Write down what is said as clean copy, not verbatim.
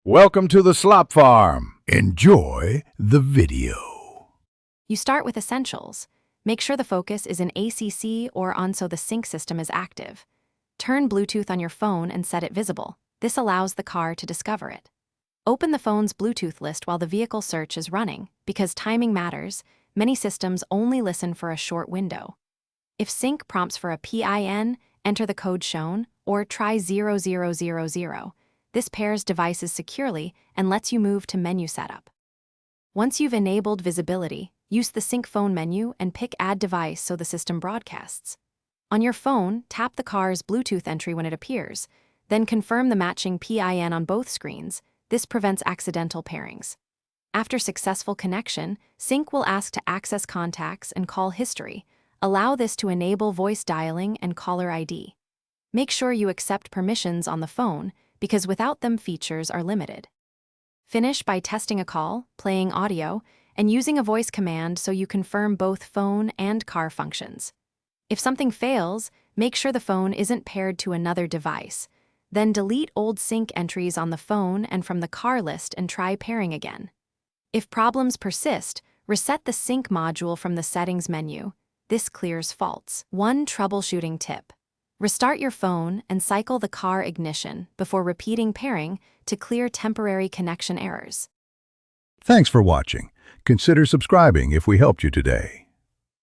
Welcome to the Slop Farm. Enjoy the video. You start with essentials. Make sure the focus is in ACC or on so the sync system is active. Turn Bluetooth on your phone and set it visible. This allows the car to discover it. Open the phone's Bluetooth list while the vehicle search is running. Because timing matters, many systems only listen for a short window. If sync prompts for a PIN, enter the code shown, or try 0000. This pairs devices securely and lets you move to menu setup. Once you've enabled visibility, use the Sync Phone menu and pick Add Device so the system broadcasts. On your phone, tap the car's Bluetooth entry when it appears, then confirm the matching PIN on both screens. This prevents accidental pairings. After successful connection, Sync will ask to access contacts and call history. Allow this to enable voice dialing and caller ID. Make sure you accept permissions on the phone, because without them features are limited. Finish by testing a call, playing audio, and using a voice command so you confirm both phone and car functions. If something fails, make sure the phone isn't paired to another device. Then delete old sync entries on the phone and from the car list and try pairing again. If problems persist, reset the sync module from the settings menu. This clears faults. One troubleshooting tip. Restart your phone and cycle the car ignition before repeating pairing to clear temporary connection errors. Thanks for watching. Consider subscribing if we helped you today.